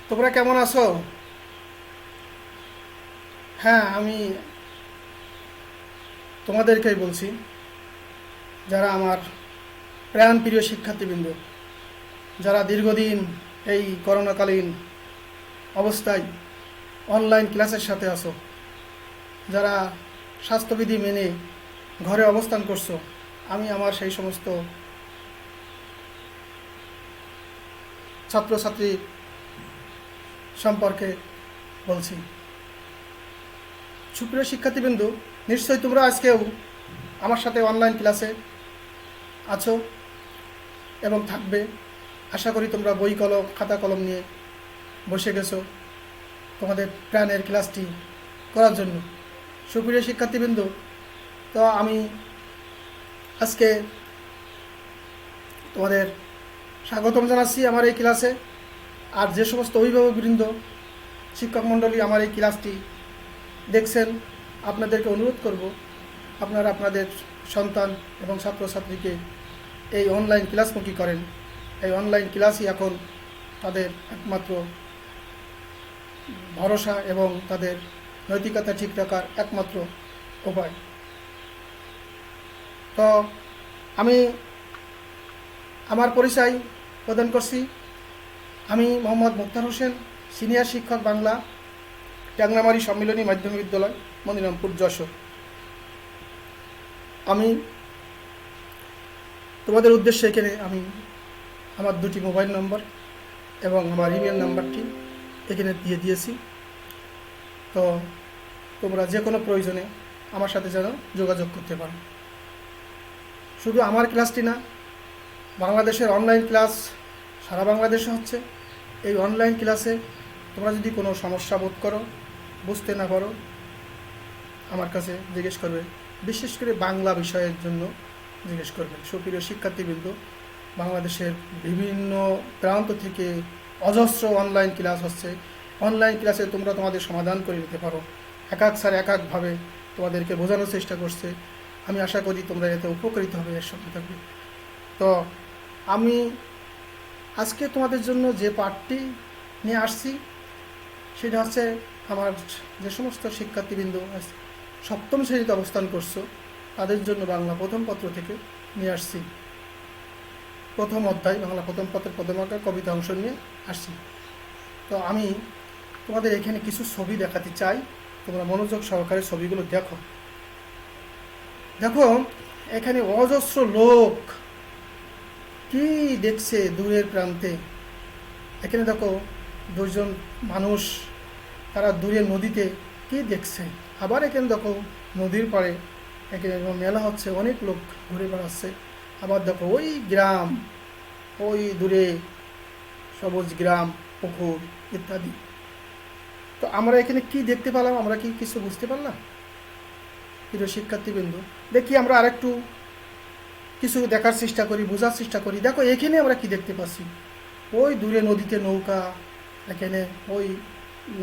তোমরা কেমন আছো? হ্যাঁ, আমি তোমাদেরকেই বলছি, যারা আমার প্রাণপ্রিয় শিক্ষার্থীবৃন্দ, যারা দীর্ঘদিন এই করোনাকালীন অবস্থায় অনলাইন ক্লাসের সাথে আছো, যারা স্বাস্থ্যবিধি মেনে ঘরে অবস্থান করছো। আমি আমার সেই সমস্ত ছাত্রছাত্রী সম্পর্কে বলছি। সুপ্রিয় শিক্ষার্থীবৃন্দ, নিশ্চয়ই তোমরা আজকেও আমার সাথে অনলাইন ক্লাসে আছো এবং থাকবে। আশা করি তোমরা বই কলম খাতা কলম নিয়ে বসে গেছো তোমাদের প্রাণের ক্লাসটি করার জন্য। সুপ্রিয় শিক্ষার্থীবৃন্দ, তো আমি আজকে তোমাদের স্বাগতম জানাচ্ছি আমার এই ক্লাসে। আর যে সমস্ত অভিভাবকবৃন্দ, শিক্ষক মণ্ডলী আমার এই ক্লাসটি দেখছেন, আপনাদেরকে অনুরোধ করব, আপনারা আপনাদের সন্তান এবং ছাত্রছাত্রীকে এই অনলাইন ক্লাসমুখী করেন। এই অনলাইন ক্লাসই এখন তাদের একমাত্র ভরসা এবং তাদের নৈতিকতা ঠিক রাখার একমাত্র উপায়। তো আমি আমার পরিচয় প্রদান করছি। আমি মোহাম্মদ মুক্তার হোসেন, সিনিয়র শিক্ষক, বাংলা, ট্যাংরামারি সম্মিলনী মাধ্যমিক বিদ্যালয়, মনিরামপুর, যশোর। আমি তোমাদের উদ্দেশ্যে এখানে আমি আমার দুটি মোবাইল নম্বর এবং আমার ইমেল নাম্বারটি এখানে দিয়ে দিয়েছি। তো তোমরা যে কোনো প্রয়োজনে আমার সাথে যেন যোগাযোগ করতে পারো। শুধু আমার ক্লাসটি না, বাংলাদেশের অনলাইন ক্লাস সারা বাংলাদেশে হচ্ছে। এই অনলাইন ক্লাসে তোমরা যদি কোনো সমস্যা বোধ করো, বুঝতে না পারো, আমার কাছে জিজ্ঞেস করবে। বিশেষ করে বাংলা বিষয়ের জন্য জিজ্ঞেস করবে। সুপ্রিয় শিক্ষার্থীবৃন্দ, বাংলাদেশের বিভিন্ন প্রান্ত থেকে অজস্র অনলাইন ক্লাস হচ্ছে। অনলাইন ক্লাসে তোমরা তোমাদের সমাধান করে নিতে পারো। এক এক স্যার এক একভাবে তোমাদেরকে বোঝানোর চেষ্টা করছে। আমি আশা করি তোমরা এতে উপকৃত হবে, এর সঙ্গে থাকবে। তো আমি আজকে তোমাদের জন্য যে পাঠটি নিয়ে আসছি সেটা হচ্ছে, আমার যে সমস্ত শিক্ষার্থীবৃন্দ সপ্তম শ্রেণীতে অবস্থান করছো তাদের জন্য বাংলা প্রথম পত্র থেকে নিয়ে আসছি। প্রথম অধ্যায় বাংলা প্রথম পত্রের প্রথম অধ্যায় কবিতা অংশ নিয়ে আসছি। তো আমি তোমাদের এখানে কিছু ছবি দেখাতে চাই। তোমরা মনোযোগ সহকারে ছবিগুলো দেখো। দেখো, এখানে অজস্র লোক কি দেখছে দূরের প্রান্তে। এখানে দেখো দুজন মানুষ, তারা দূরে নদীতে কি দেখছে। আবার এখানে দেখো নদীর পাড়ে এখানে মেলা হচ্ছে, অনেক লোক ঘুরে বেড়াচ্ছে। আবার দেখো ওই গ্রাম, ওই দূরে সবুজ গ্রাম, পুকুর ইত্যাদি। তো আমরা এখানে কি দেখতে পেলাম? আমরা কি কিছু বুঝতে পারলাম? প্রিয় শিক্ষার্থীবৃন্দ, দেখি আমরা আরেকটু কিছু দেখার চেষ্টা করি, বোঝার চেষ্টা করি। দেখো এখানে আমরা কি দেখতে পাচ্ছি? ওই দূরে নদীতে নৌকা, এখানে ওই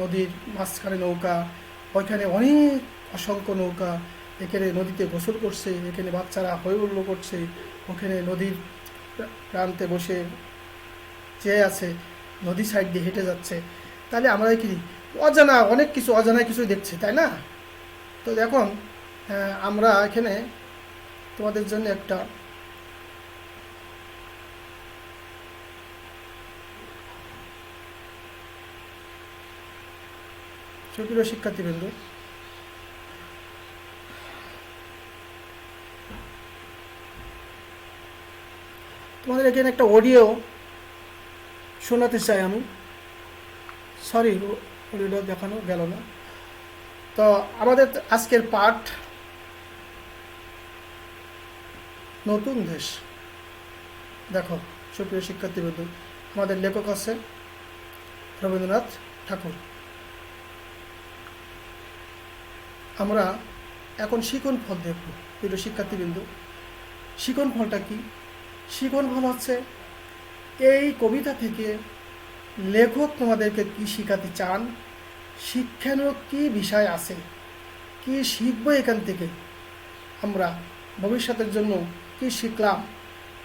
নদীর মাঝখানে নৌকা, ওইখানে অনেক অসংখ্য নৌকা এখানে নদীতে গোসল করছে। এখানে বাচ্চারা হই হুল্লো করছে, ওখানে নদীর প্রান্তে বসে চেয়ে আছে, নদী সাইড দিয়ে হেঁটে যাচ্ছে। তাহলে আমরা কি অজানা অনেক কিছু, অজানা কিছু দেখছি, তাই না? তো দেখুন, আমরা এখানে তোমাদের জন্য একটা সুপ্রিয় শিক্ষার্থীবৃন্দ, তোমাদের এখানে একটা অডিও শোনাতে চাই আমি। সরি, অডিওটা দেখানো গেল না। তো আমাদের আজকের পাঠ নতুন দেশ। দেখো সুপ্রিয় শিক্ষার্থীবৃন্দ, আমাদের লেখক আছে রবীন্দ্রনাথ ঠাকুর। আমরা এখন শিকন ফল দেখব। প্রিয় শিক্ষার্থীবৃন্দ, শিকন ফলটা কি? শিকন ফল হচ্ছে, এই কবিতা থেকে লেখক তোমাদেরকে কি শিখাতে চান, শিক্ষানীয় কি বিষয় আছে, কি শিখবো এখান থেকে, আমরা ভবিষ্যতের জন্য কি শিখলাম,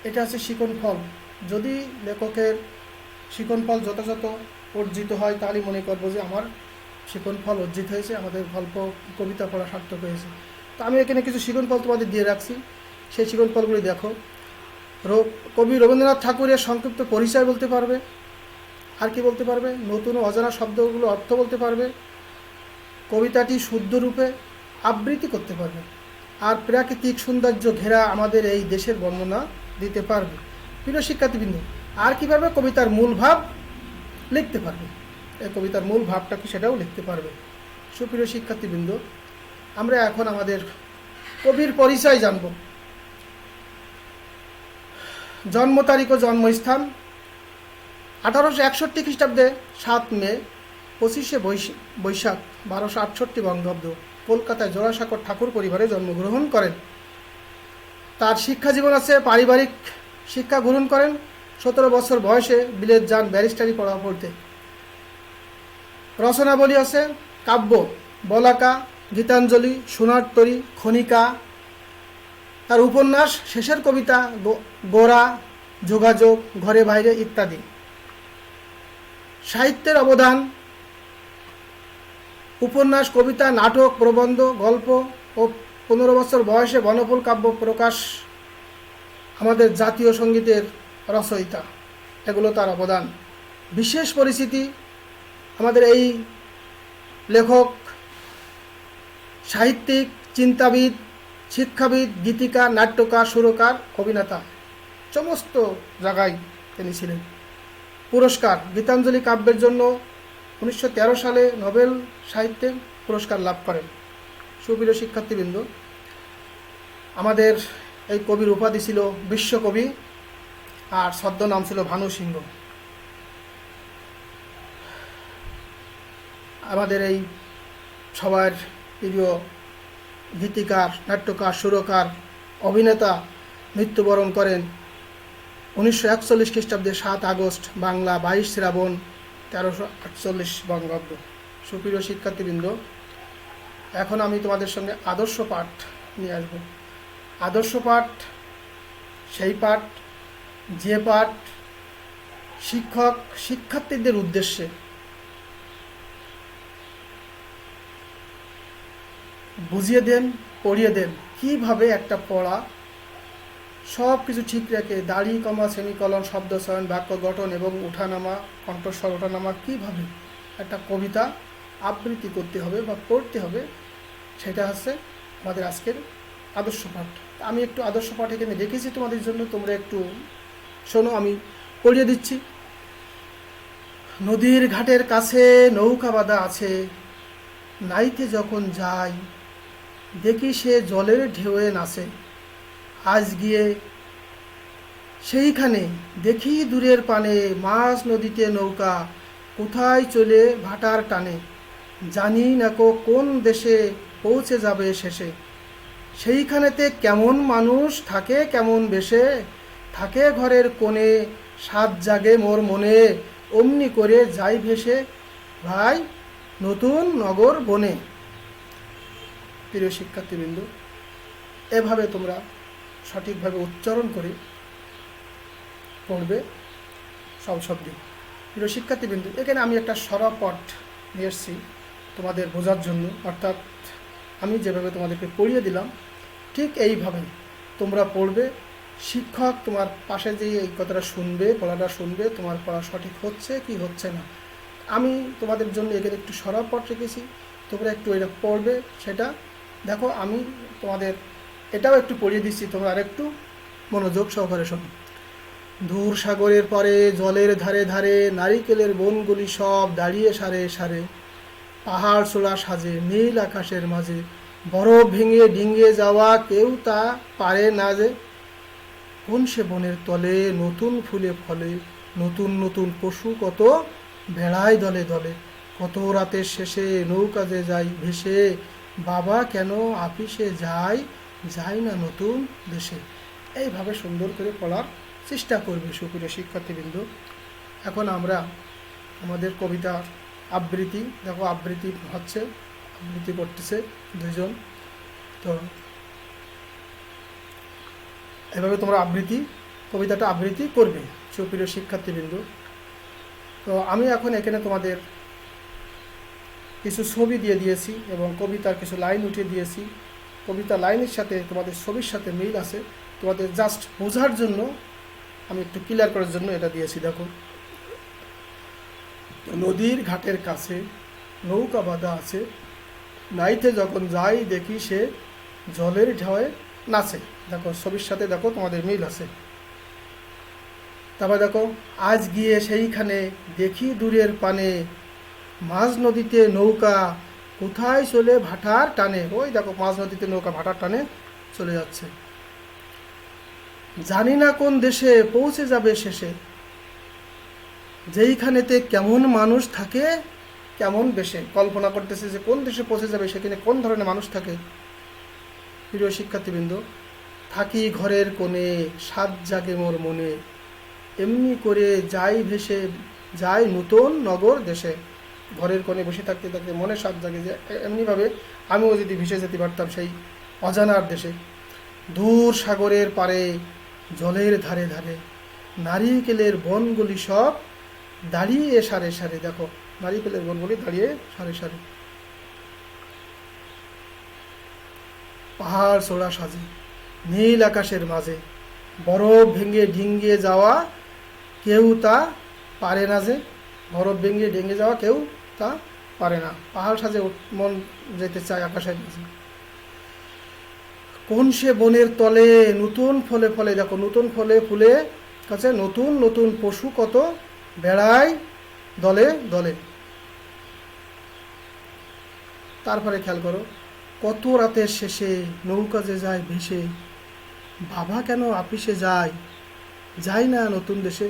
এটা হচ্ছে শিকন ফল। যদি লেখকের শিকনফল যথাযথ অর্জিত হয়, তাহলেই মনে করবো যে আমার শিকনফল অর্জিত হয়েছে, আমাদের গল্প কবিতা পড়া সার্থক হয়েছে। তো আমি এখানে কিছু শিকনফল তোমাদের দিয়ে রাখছি, সেই শিকনফলগুলি দেখো। কবি রবীন্দ্রনাথ ঠাকুরের সংক্ষিপ্ত পরিচয় বলতে পারবে, আর কি বলতে পারবে, নতুন ও অজানা শব্দগুলো অর্থ বলতে পারবে, কবিতাটি শুদ্ধ রূপে আবৃত্তি করতে পারবে, আর প্রাকৃতিক সৌন্দর্য ঘেরা আমাদের এই দেশের বর্ণনা দিতে পারবে। প্রিয় শিক্ষার্থীবৃন্দ, আর কী পারবে, কবিতার মূল ভাব লিখতে পারবে। এই কবিতার মূল ভাবটা কি সেটাও লিখতে পারবে। সুপ্রিয় শিক্ষার্থীবৃন্দ, আমরা এখন আমাদের কবির পরিচয় জানব। জন্ম তারিখ ও জন্মস্থান: 1861 খ্রিস্টাব্দে 7 মে, 25শে বৈশাখ 1268 বঙ্গাব্দ কলকাতায় জোড়াসাঁকোর ঠাকুর পরিবারে জন্মগ্রহণ করেন। তার শিক্ষা জীবন আছে। পারিবারিক শিক্ষা গ্রহণ করেন। 17 বছর বয়সে বিলেত যান ব্যারিস্টারি পড়া পড়তে। রচনাবলী আছে: কাব্য বলাকা, গীতাঞ্জলি, সোনার তরী, খনিকা। তার উপন্যাস, শেষের কবিতা, গোরা, যোগাযোগ, ঘরে বাইরে ইত্যাদি। সাহিত্যের অবদান: উপন্যাস, কবিতা, নাটক, প্রবন্ধ, গল্প ও 15 বছর বয়সে বনফুল কাব্য প্রকাশ। আমাদের জাতীয় সঙ্গীতের রচয়িতা, এগুলো তার অবদান। বিশেষ পরিচিতি: আমাদের এই লেখক সাহিত্যিক, চিন্তাবিদ, শিক্ষাবিদ, গীতিকার, নাট্যকার, সুরকার, অভিনেতা, সমস্ত জায়গায় তিনি ছিলেন। পুরস্কার: গীতাঞ্জলি কাব্যের জন্য 1913 সালে নোবেল সাহিত্যে পুরস্কার লাভ করেন। সুপ্রিয় শিক্ষার্থীবৃন্দ, আমাদের এই কবির উপাধি ছিল বিশ্বকবি, আর ছদ্মনাম ছিল ভানু সিংহ। আমাদের এই সবার প্রিয় গীতিকার, নাট্যকার, সুরকার, অভিনেতা মৃত্যুবরণ করেন 1941 খ্রিস্টাব্দে 7 আগস্ট, বাংলা 22 শ্রাবণ 1348 বঙ্গাব্দ। সুপ্রিয় শিক্ষার্থীবৃন্দ, এখন আমি তোমাদের সঙ্গে আদর্শ পাঠ নিয়ে আসব। আদর্শ পাঠ সেই পাঠ যে পাঠ শিক্ষক শিক্ষার্থীদের উদ্দেশ্যে বুঝিয়ে দেন, পড়িয়ে দেন কীভাবে একটা পড়া সব কিছু ঠিক রেখে দাড়ি, কমা, সেমিকলন, শব্দ চয়ন, বাক্য গঠন এবং ওঠানামা, কণ্ঠস্বর ওঠানামা, কীভাবে একটা কবিতা আবৃত্তি করতে হবে বা পড়তে হবে, সেটা হচ্ছে আমাদের আজকের আদর্শ পাঠ। আমি একটু আদর্শ পাঠ এখানে রেখেছি তোমাদের জন্য, তোমরা একটু শোনো, আমি পড়িয়ে দিচ্ছি। নদীর ঘাটের কাছে নৌকা বাঁধা আছে, নাইতে যখন যাই দেখি সে জলের ঢেউয়ে নাচে। আজ গিয়ে সেইখানে দেখি দূরের পানে মাছ নদীতে নৌকা, কোথায় চলে ভাটার টানে। জানি না কোন দেশে পৌঁছে যাবে শেষে। সেইখানেতে কেমন মানুষ থাকে কেমন বেশে, থাকে ঘরের কোণে সাত জাগে মোর মনে। অমনি করে যাই ভেসে ভাই নতুন নগর বনে। প্রিয় শিক্ষার্থীবৃন্দ, এভাবে তোমরা সঠিকভাবে উচ্চারণ করে পড়বে সব শব্দ। প্রিয় শিক্ষার্থীবৃন্দ, এখানে আমি একটা স্বরপট নিয়ে এসেছি তোমাদের বোঝার জন্য, অর্থাৎ আমি যেভাবে তোমাদেরকে পড়িয়ে দিলাম ঠিক এইভাবে তোমরা পড়বে। শিক্ষক তোমার পাশে যে এই কথাটা শুনবে, পড়াটা শুনবে, তোমার পড়া সঠিক হচ্ছে কি হচ্ছে না। আমি তোমাদের জন্য এখানে একটু স্বরপট রেখেছি, তোমরা একটু এটা পড়বে। সেটা দেখো, আমি তোমাদের এটাও একটু পড়িয়ে দিচ্ছি, তোমরা আরেকটু মনোযোগ সহকারে শোনো। দূর সাগরের পরে জলের ধারে ধারে নারিকেলের বনগুলি সব দাঁড়িয়ে সারে সারে। পাহাড় চূড়া সাজে নীল আকাশের মাঝে, বরফ ভেঙে ডিঙিয়ে যাওয়া কেউ তা পারে না যে। কোন সে বনের তলে নতুন ফুলে ফলে, নতুন নতুন পশু কত বেড়ায় দলে দলে। কত রাতের শেষে নৌকা যে যাই ভেসে, বাবা কেন আপিসে যায় যায় না নতুন দেশে। এইভাবে সুন্দর করে পড়ার চেষ্টা করবে সুপ্রিয় শিক্ষার্থীবৃন্দ। এখন আমরা আমাদের কবিতার আবৃত্তি, দেখো আবৃত্তি হচ্ছে, আবৃত্তি করতেছে দুজন। তো এভাবে তোমরা কবিতাটা আবৃত্তি করবে সুপ্রিয় শিক্ষার্থীবৃন্দ। তো আমি এখন এখানে তোমাদের কিছু ছবি দিয়ে দিয়েছি এবং কবিতার কিছু লাইন উঠিয়ে দিয়েছি। কবিতা লাইনের সাথে তোমাদের ছবির সাথে মিল আছে, তোমাদের জাস্ট বোঝার জন্য আমি একটু ক্লিয়ার করার জন্য এটা দিয়েছি। দেখো, নদীর ঘাটের কাছে নৌকা বাঁধা আছে, নাইতে যখন যাই দেখি সে জলের ঢেউয়ে নাচে। দেখো ছবির সাথে দেখো তোমাদের মিল আছে। তারপর দেখো, আজ গিয়ে সেইখানে দেখি দূরের পানে, মাঝ নদীতে নৌকা কোথায় চলে ভাটার টানে। ওই দেখো মাঝ নদীতে নৌকা ভাটার টানে চলে যাচ্ছে। জানি না কোন দেশে পৌঁছে যাবে শেষে, যেইখানেতে কেমন মানুষ থাকে কেমন বেশে। কল্পনা করতেছে যে কোন দেশে পৌঁছে যাবে, সেখানে কোন ধরনের মানুষ থাকে। প্রিয় শিক্ষার্থীবৃন্দ, থাকি ঘরের কোণে, সাত জাগে মোর মনে, এমনি করে যাই ভেসে যাই নতুন নগর দেশে। ঘরের কোণে বসে থাকতে থাকতে মনে সাত জাগে যে এমনিভাবে আমিও যদি ভেসে যেতে পারতাম সেই অজানার দেশে। দূর সাগরের পারে জলের ধারে ধারে, নারিকেলের বনগুলি সব দাঁড়িয়ে সারে সারে। দেখো নারিকেলের বনগুলি দাঁড়িয়ে সারে সারে। পাহাড় চোরা সাজে নীল আকাশের মাঝে, বরফ ভেঙে ডিঙ্গিয়ে যাওয়া কেউ তা পারে না যে। বরফ ভেঙে ডিঙ্গে যাওয়া কেউ তা পারে না। পাহাড় সাজে মন যেতে চায় আকাশের মাঝে। কোন সে বনের তলে নতুন ফলে ফলে। দেখো নতুন ফলে ফুলে কাছে নতুন নতুন পশু কত বেড়ায় দলে দলে। তারপরে খেয়াল করো, কত রাতের শেষে নৌকা যে যায় ভেসে, বাবা কেন আপিসে যায় যায় না নতুন দেশে।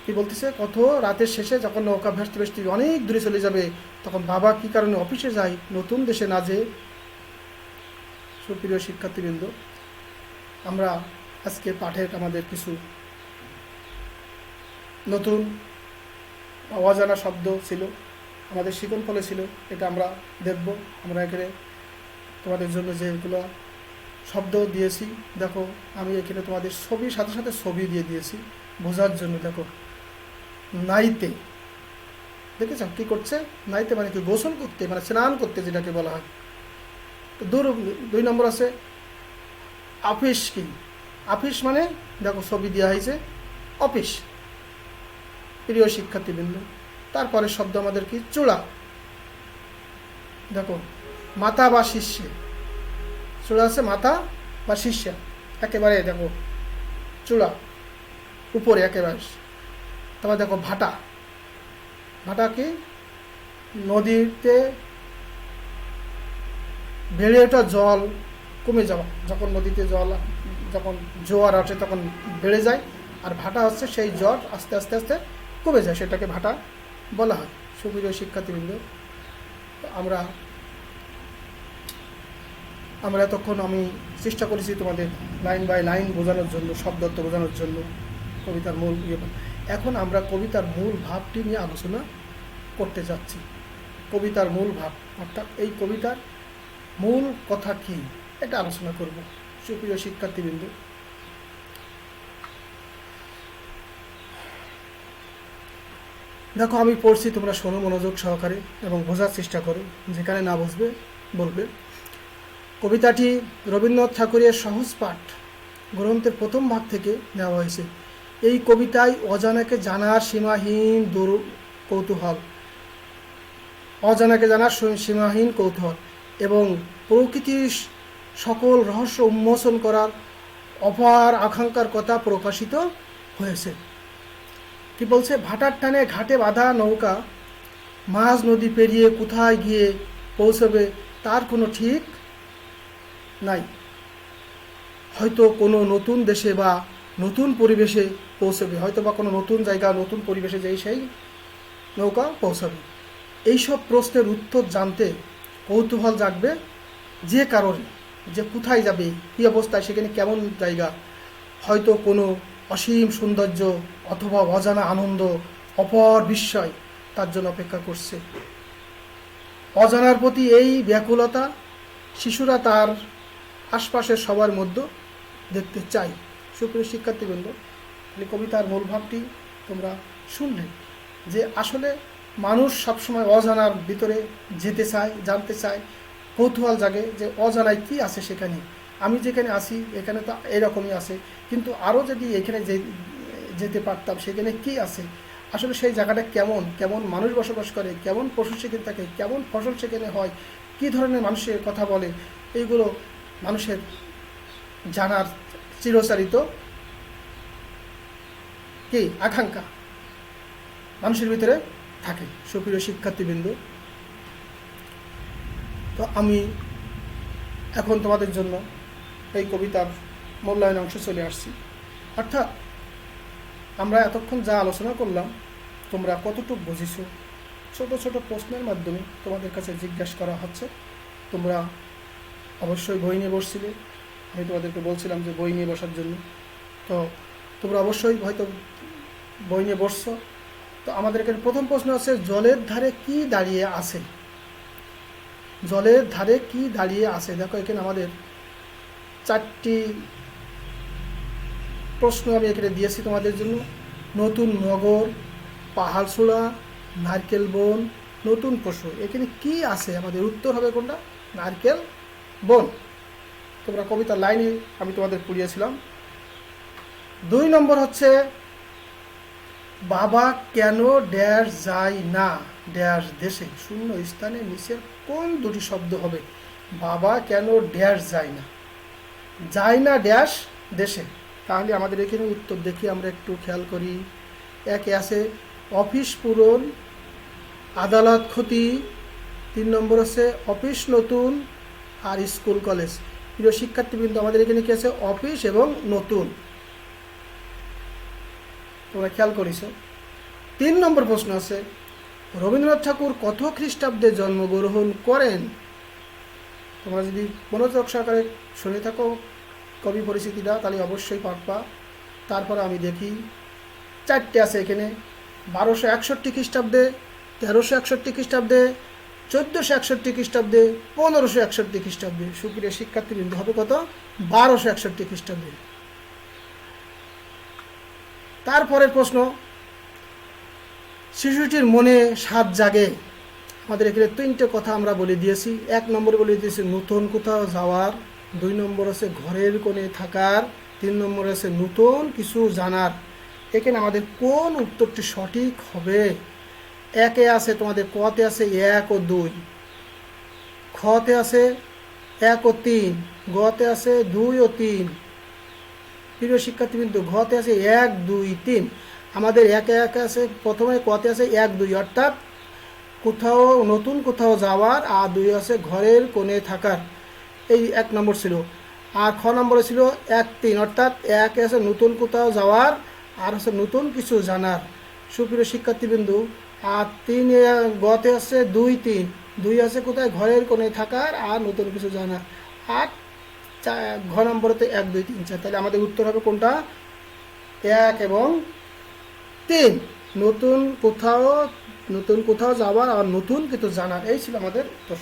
কি বলতেছে, কত রাতের শেষে যখন নৌকা ভেসতে ভেসতে অনেক দূরে চলে যাবে, তখন বাবা কি কারণে অফিসে যায় নতুন দেশে না যেয়ে। সুপ্রিয় শিক্ষার্থীবৃন্দ, আমরা আজকে পাঠের আমাদের কিছু নতুন অজানা শব্দ ছিল, আমাদের শিকন ফলে ছিল, এটা আমরা দেখব। আমরা এখানে তোমাদের জন্য যেগুলো শব্দ দিয়েছি, দেখো আমি এখানে তোমাদের ছবির সাথে সাথে ছবি দিয়ে দিয়েছি বোঝার জন্য। দেখো নাইতে, দেখেছ কি করছে? নাইতে মানে কি? গোসল করতে, মানে স্নান করতে যেটাকে বলা হয়। তো দুই নম্বর আছে আপিস। কি আপিস মানে? দেখো ছবি দেওয়া হয়েছে অফিস। প্রিয় শিক্ষার্থীবৃন্দ, তারপরে শব্দ আমাদের কি? চূড়া। দেখো মাথা বা শীর্ষে, চূড়া আছে মাথা বা শীর্ষে, একেবারে দেখো চূড়া উপরে একেবারে। তারপর দেখো ভাটা। ভাটা কি? নদীতে বেড়ে ওঠা জল কমে যাওয়া। যখন নদীতে জল, যখন জোয়ার আসে তখন বেড়ে যায়, আর ভাটা হচ্ছে সেই জল আস্তে আস্তে আস্তে কমে যায়, সেটাকে ভাটা বলা হয়। সুপ্রিয় শিক্ষার্থীবৃন্দ, আমরা এতক্ষণ আমি চেষ্টা করেছি তোমাদের লাইন বাই লাইন বোঝানোর জন্য, শব্দার্থ বোঝানোর জন্য, কবিতার মূল এখন আমরা কবিতার মূল ভাবটি নিয়ে আলোচনা করতে যাচ্ছি। কবিতার মূল ভাব, অর্থাৎ এই কবিতার মূল কথা কি, এটা আলোচনা করব। সুপ্রিয় শিক্ষার্থীবৃন্দ, দেখো আমি পড়ছি, তোমরা শোনো মনোযোগ সহকারে এবং বোঝার চেষ্টা করো, যেখানে না বুঝবে বলবে। কবিতাটি রবীন্দ্রনাথ ঠাকুরের সহজ পাঠ গ্রন্থের প্রথম ভাগ থেকে নেওয়া হয়েছে। এই কবিতায় অজানাকে জানার সীমাহীন কৌতূহল, অজানাকে জানার সীমাহীন কৌতূহল এবং প্রকৃতির সকল রহস্য উন্মোচন করার অপার আকাঙ্ক্ষার কথা প্রকাশিত হয়েছে। কি বলছে? ভাটার টানে ঘাটে বাঁধা নৌকা মাঝ নদী পেরিয়ে কোথায় গিয়ে পৌঁছবে তার কোনো ঠিক নাই। হয়তো কোনো নতুন দেশে বা নতুন পরিবেশে পৌঁছবে, হয়তো বা কোনো নতুন জায়গা নতুন পরিবেশে যেই সেই নৌকা পৌঁছাবে। এইসব প্রশ্নের উত্তর জানতে কৌতূহল জাগবে যে কারণে, যে কোথায় যাবে, কী অবস্থায়, সেখানে কেমন জায়গা, হয়তো কোনো অসীম সৌন্দর্য অথবা অজানা আনন্দ, অপর বিস্ময় তার জন্য অপেক্ষা করছে। অজানার প্রতি এই ব্যাকুলতা শিশুরা তার আশপাশের সবার মধ্যে দেখতে চায়। সুপ্রিয় শিক্ষার্থীবৃন্দ, কবিতার মূল ভাবটি তোমরা শুনলে যে আসলে মানুষ সবসময় অজানার ভিতরে যেতে চায়, জানতে চায়, কৌতূহল জাগে যে অজানায় কী আছে সেখানে। আমি যেখানে আসি এখানে তো এরকমই আছে, কিন্তু আরও যদি এখানে যেতে পারতাম সেখানে কি আছে, আসলে সেই জায়গাটা কেমন, কেমন মানুষ বসবাস করে, কেমন পশু সেখানে থাকে, কেমন ফসল সেখানে হয়, কী ধরনের মানুষের কথা বলে, এইগুলো মানুষের জানার চিরচারিত কি আকাঙ্ক্ষা মানুষের ভিতরে থাকে। সুপ্রিয় শিক্ষার্থীবৃন্দ, তো আমি এখন তোমাদের জন্য এই কবিতার মূল্যায়ন অংশ চলে আসছি। অর্থাৎ আমরা এতক্ষণ যা আলোচনা করলাম তোমরা কতটুকু বুঝেছো, ছোট ছোট প্রশ্নের মাধ্যমে তোমাদের কাছে জিজ্ঞাসা করা হচ্ছে। তোমরা অবশ্যই বই নিয়ে বসছিলে, আমি তোমাদেরকে বলছিলাম যে বই নিয়ে বসার জন্য, তো তোমরা অবশ্যই হয়তো বই নিয়ে বসছো। তো আমাদের এখানে প্রথম প্রশ্ন আছে, জলের ধারে কি দাঁড়িয়ে আছে? জলের ধারে কি দাঁড়িয়ে আছে? দেখো এখানে আমাদের 4টি প্রশ্ন আমি এখানে দিয়েছি তোমাদের জন্য। নতুন নগর, পাহাড়ছোড়া, নারকেল বন, নতুন পশু। এখানে কি আছে? আমাদের উত্তর হবে কোনটা? নারকেল বন। তোমরা কবিতার লাইনে আমি তোমাদের পড়িয়েছিলাম। 2 নম্বর হচ্ছে, বাবা কেন ড্যাশ যায় না ড্যাশ দেশে? শূন্য স্থানে নিচের কোন দুটি শব্দ হবে? বাবা কেন ড্যাশ যায় না, যায় না ড্যাশ দেশে। তাহলে আমাদের এখানে উত্তর দেখি আমরা একটু খেয়াল করি। একে আছে অফিস পূরণ, আদালত ক্ষতি। 3 নম্বর আছে অফিস নতুন আর স্কুল কলেজ। প্রিয় শিক্ষার্থীবৃন্দ, আমাদের এখানে কি আছে? অফিস এবং নতুন। তোমরা খেয়াল করিস। 3 নম্বর প্রশ্ন আছে, রবীন্দ্রনাথ ঠাকুর কত খ্রিস্টাব্দে জন্মগ্রহণ করেন? তোমরা যদি মনোযোগ সহকারে শুনে থাকো কবি পরিচিতিটা তাহলে অবশ্যই পারবা। তারপরে আমি দেখি 4টে আছে এখানে, 1261 খ্রিস্টাব্দে, 1361 খ্রিস্টাব্দে, 1461 খ্রিস্টাব্দে, 1561 খ্রিস্টাব্দে। সুপ্রিয় শিক্ষার্থীবৃন্দ, হবে কত? 1261 খ্রিস্টাব্দে। তারপরের প্রশ্ন, শিশুটির মনে স্বাদ জাগে। আমাদের এখানে 3টে কথা আমরা বলে দিয়েছি। 1 নম্বরে বলে দিয়েছি নতুন কোথাও যাওয়ার, 2 নম্বর আছে ঘরের কোণে থাকার, 3 নম্বর আছে নতুন কিছু জানার। এখানে আমাদের কোন উত্তরটি সঠিক হবে? একে আছে তোমাদের, কতে আছে 1 ও 2, খতে আছে 1 ও 3, গতে আছে 2 ও 3। প্রিয় শিক্ষার্থীবৃন্দ, ঘতে আছে 1, 2, 3। আমাদের একে আছে, প্রথমে কতে আছে 1, 2, অর্থাৎ কোথাও নতুন কোথাও যাওয়ার, আর 2 আছে ঘরের কোণে থাকার। এই 1 নম্বর ছিল। আর খ নম্বরে ছিল 1, 3, অর্থাৎ 1 আছে নতুন কোথাও যাওয়ার আর আছে নতুন কিছু জানার। সুপ্রিয় শিক্ষার্থীবৃন্দ, আর 3 গতে আছে 2, 3, 2 আছে কোথায়? ঘরের কোণে থাকার আর নতুন কিছু জানার। আর ঘ নম্বরেতে 1, 2, 3, 4। তাহলে আমাদের উত্তর হবে কোনটা? 1 এবং 3, নতুন কোথাও যাওয়ার আর নতুন কিছু জানার। এই ছিল আমাদের। তো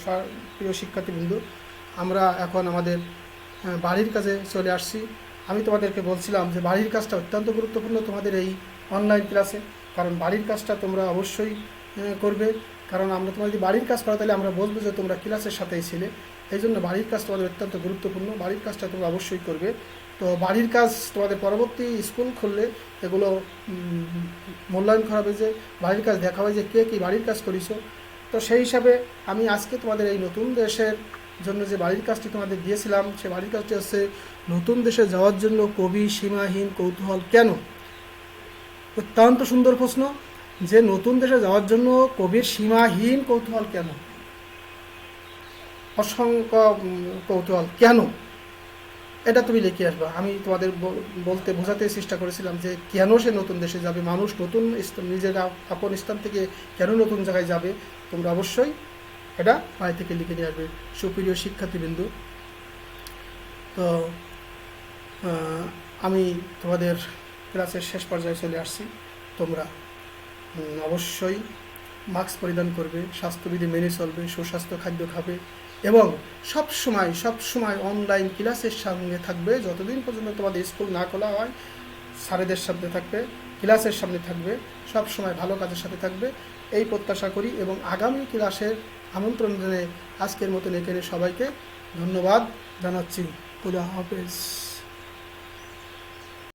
প্রিয় শিক্ষার্থীবৃন্দ, আমরা এখন আমাদের বাড়ির কাজে চলে আসছি। আমি তোমাদেরকে বলছিলাম যে বাড়ির কাজটা অত্যন্ত গুরুত্বপূর্ণ তোমাদের এই অনলাইন ক্লাসে, কারণ বাড়ির কাজটা তোমরা অবশ্যই করবে। কারণ আমরা তোমার যদি বাড়ির কাজ করো তাহলে আমরা বলবো যে তোমরা ক্লাসের সাথেই ছিলে। এই জন্য বাড়ির কাজ তোমাদের অত্যন্ত গুরুত্বপূর্ণ। বাড়ির কাজটা তোমরা অবশ্যই করবে। তো বাড়ির কাজ তোমাদের পরবর্তী স্কুল খুললে এগুলো মূল্যায়ন করা হবে, যে বাড়ির কাজ দেখা হয় যে কে কী বাড়ির কাজ করিস। তো সেই হিসাবে আমি আজকে তোমাদের এই নতুন দেশের জন্য যে বাড়ির কাজটি তোমাদের দিয়েছিলাম, সে বাড়ির কাজটি হচ্ছে নতুন দেশে যাওয়ার জন্য কবি সীমাহীন কৌতূহল কেন? অত্যন্ত সুন্দর প্রশ্ন, যে নতুন দেশে যাওয়ার জন্য কবির সীমাহীন কৌতূহল কেন, অসংখ্য কৌতূহল কেন, এটা তুমি লিখে আসবা। আমি তোমাদের বোঝাতে চেষ্টা করেছিলাম যে কেন সে নতুন দেশে যাবে, মানুষ নতুন নিজের আপন স্থান থেকে কেন নতুন জায়গায় যাবে। তোমরা অবশ্যই এটা বাড়ি থেকে লিখে নিয়ে আসবে। সুপ্রিয় শিক্ষার্থীবৃন্দ, তো আমি তোমাদের ক্লাসের শেষ পর্যায়ে চলে আসছি। তোমরা অবশ্যই মাস্ক পরিধান করবে, স্বাস্থ্যবিধি মেনে চলবে, সুস্বাস্থ্য খাদ্য খাবে এবং সব সময় অনলাইন ক্লাসের সঙ্গে থাকবে যতদিন পর্যন্ত তোমাদের স্কুল না খোলা হয়। স্যারেদের সাথে থাকবে, ক্লাসের সামনে থাকবে, সব সময় ভালো কাজের সাথে থাকবে এই প্রত্যাশা করি এবং আগামী ক্লাসের আমন্ত্রণ জানিয়ে আজকের মতন এখানে সবাইকে ধন্যবাদ জানাচ্ছি। খুদা হাফেজ।